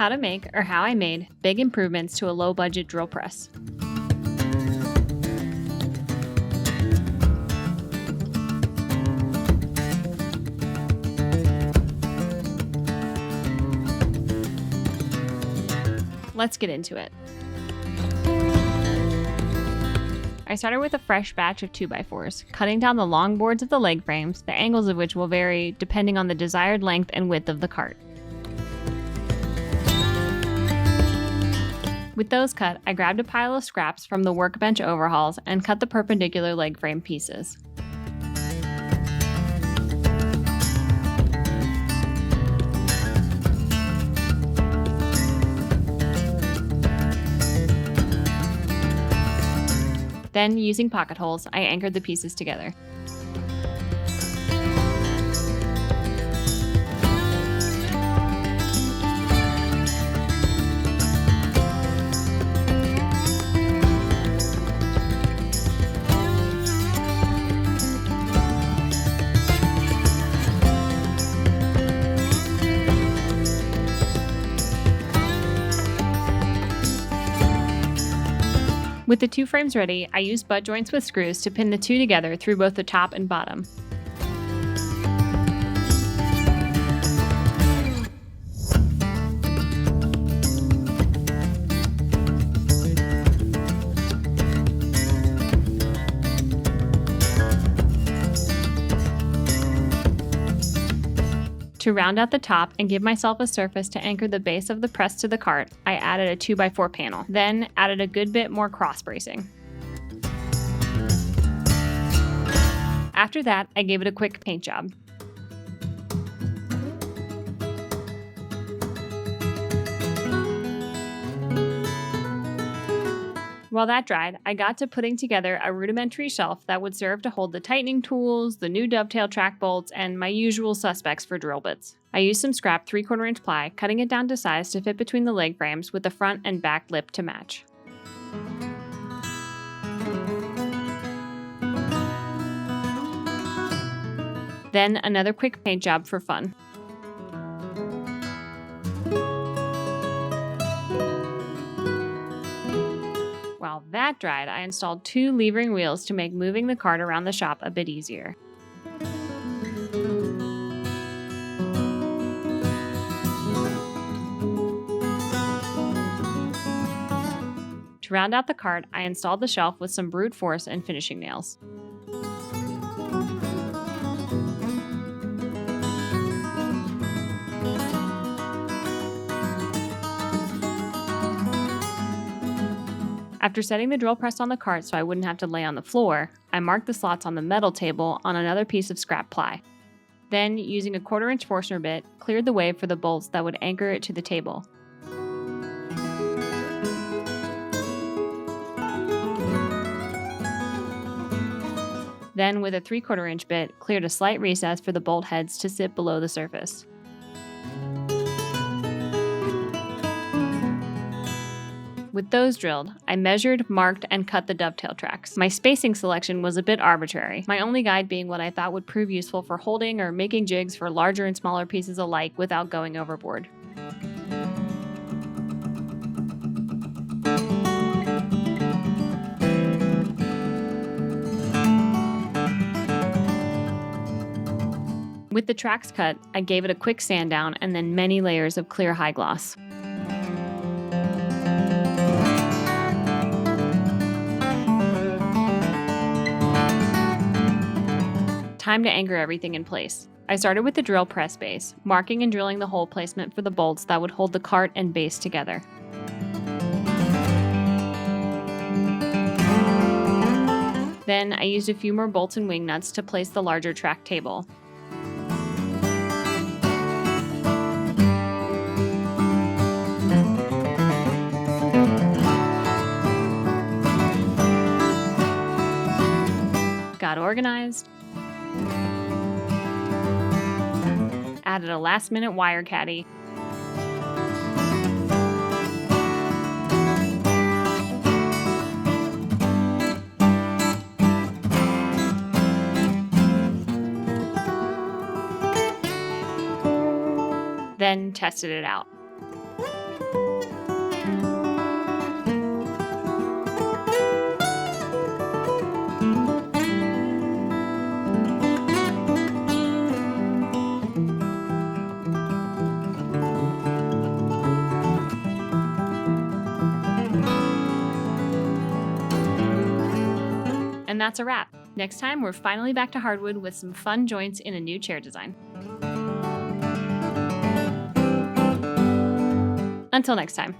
how to make or how I made big improvements to a low-budget drill press. Let's get into it. I started with a fresh batch of 2x4s, cutting down the long boards of the leg frames, the angles of which will vary depending on the desired length and width of the cart. With those cut, I grabbed a pile of scraps from the workbench overhauls and cut the perpendicular leg frame pieces. Then, using pocket holes, I anchored the pieces together. With the two frames ready, I used butt joints with screws to pin the two together through both the top and bottom. To round out the top and give myself a surface to anchor the base of the press to the cart, I added a 2x4 panel, then added a good bit more cross bracing. After that, I gave it a quick paint job. While that dried, I got to putting together a rudimentary shelf that would serve to hold the tightening tools, the new dovetail track bolts, and my usual suspects for drill bits. I used some scrap 3/4 inch ply, cutting it down to size to fit between the leg frames with the front and back lip to match. Then another quick paint job for fun. While that dried, I installed 2 levering wheels to make moving the cart around the shop a bit easier. To round out the cart, I installed the shelf with some brute force and finishing nails. After setting the drill press on the cart so I wouldn't have to lay on the floor, I marked the slots on the metal table on another piece of scrap ply. Then, using a 1/4 inch Forstner bit, cleared the way for the bolts that would anchor it to the table. Then, with a 3/4 inch bit, cleared a slight recess for the bolt heads to sit below the surface. With those drilled, I measured, marked, and cut the dovetail tracks. My spacing selection was a bit arbitrary, my only guide being what I thought would prove useful for holding or making jigs for larger and smaller pieces alike without going overboard. With the tracks cut, I gave it a quick sand down and then many layers of clear high gloss. Time to anchor everything in place. I started with the drill press base, marking and drilling the hole placement for the bolts that would hold the cart and base together. Then I used a few more bolts and wing nuts to place the larger track table. Got organized. Added a last-minute wire caddy. Then tested it out. that's a wrap. Next time, we're finally back to hardwood with some fun joints in a new chair design. Until next time.